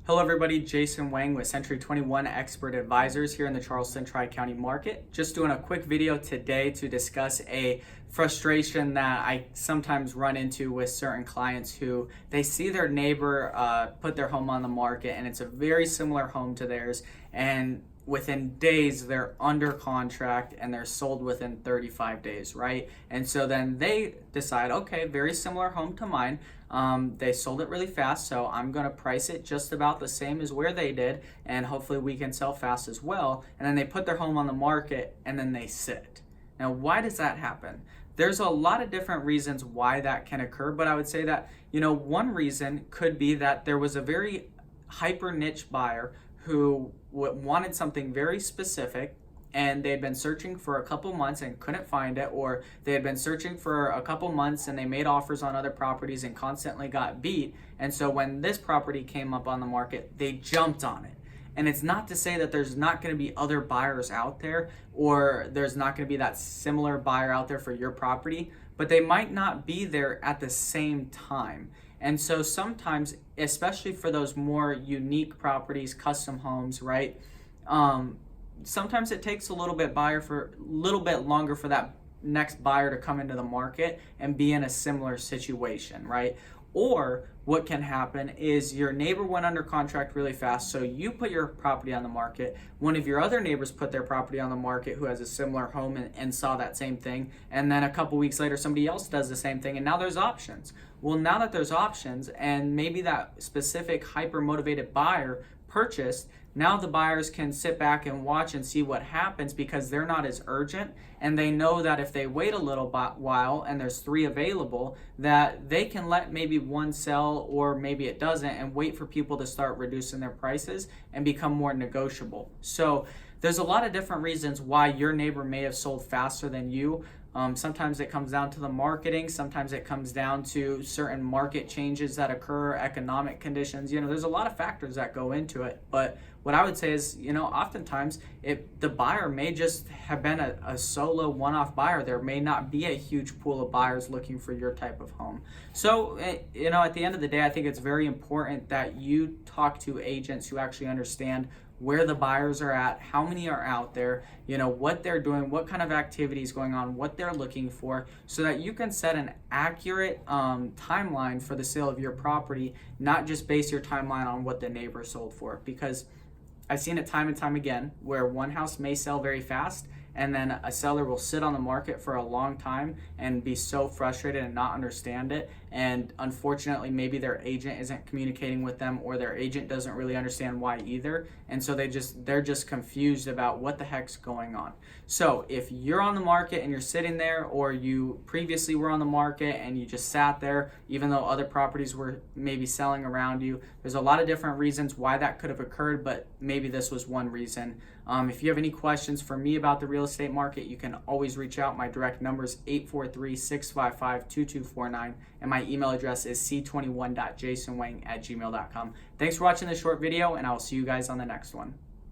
Hello everybody, Jason Wang with Century 21 Expert Advisors here in the Charleston Tri-County market. Just doing a quick video today to discuss a frustration that I sometimes run into with certain clients who they see their neighbor put their home on the market and it's a very similar home to theirs, and within days they're under contract and they're sold within 35 days, right? And so then they decide, okay, very similar home to mine. They sold it really fast, so I'm gonna price it just about the same as where they did, and hopefully we can sell fast as well. And then they put their home on the market and then they sit. Now, why does that happen? There's a lot of different reasons why that can occur, but I would say that, one reason could be that there was a very hyper niche buyer who wanted something very specific, and they had been searching for a couple months and couldn't find it, or they had been searching for a couple months and they made offers on other properties and constantly got beat. And so when this property came up on the market, they jumped on it. And it's not to say that there's not going to be other buyers out there, or there's not going to be that similar buyer out there for your property, but they might not be there at the same time. And so sometimes, especially for those more unique properties, custom homes, right? Sometimes it takes a little bit longer for that next buyer to come into the market and be in a similar situation, right? Or what can happen is your neighbor went under contract really fast, so you put your property on the market. One of your other neighbors put their property on the market who has a similar home and saw that same thing. And then a couple weeks later, somebody else does the same thing, and now there's options. Well, now that there's options, and maybe that specific hyper-motivated buyer purchased, now the buyers can sit back and watch and see what happens because they're not as urgent, and they know that if they wait a little while and there's 3 available, that they can let maybe one sell or maybe it doesn't, and wait for people to start reducing their prices and become more negotiable. So there's a lot of different reasons why your neighbor may have sold faster than you. Sometimes it comes down to the marketing. Sometimes it comes down to certain market changes that occur, economic conditions. There's a lot of factors that go into it. But what I would say is, oftentimes the buyer may just have been a solo one-off buyer. There may not be a huge pool of buyers looking for your type of home. So, at the end of the day, I think it's very important that you talk to agents who actually understand where the buyers are at, how many are out there, what they're doing, what kind of activities going on, what they're looking for, so that you can set an accurate timeline for the sale of your property, not just base your timeline on what the neighbor sold for. Because I've seen it time and time again where one house may sell very fast, and then a seller will sit on the market for a long time and be so frustrated and not understand it. And unfortunately, maybe their agent isn't communicating with them, or their agent doesn't really understand why either. And so they're just confused about what the heck's going on. So if you're on the market and you're sitting there, or you previously were on the market and you just sat there, even though other properties were maybe selling around you, there's a lot of different reasons why that could have occurred, but maybe this was one reason. If you have any questions for me about the real estate market, you can always reach out. My direct number is 843-655-2249, and my email address is c21.jasonwang@gmail.com. Thanks for watching this short video, and I will see you guys on the next one.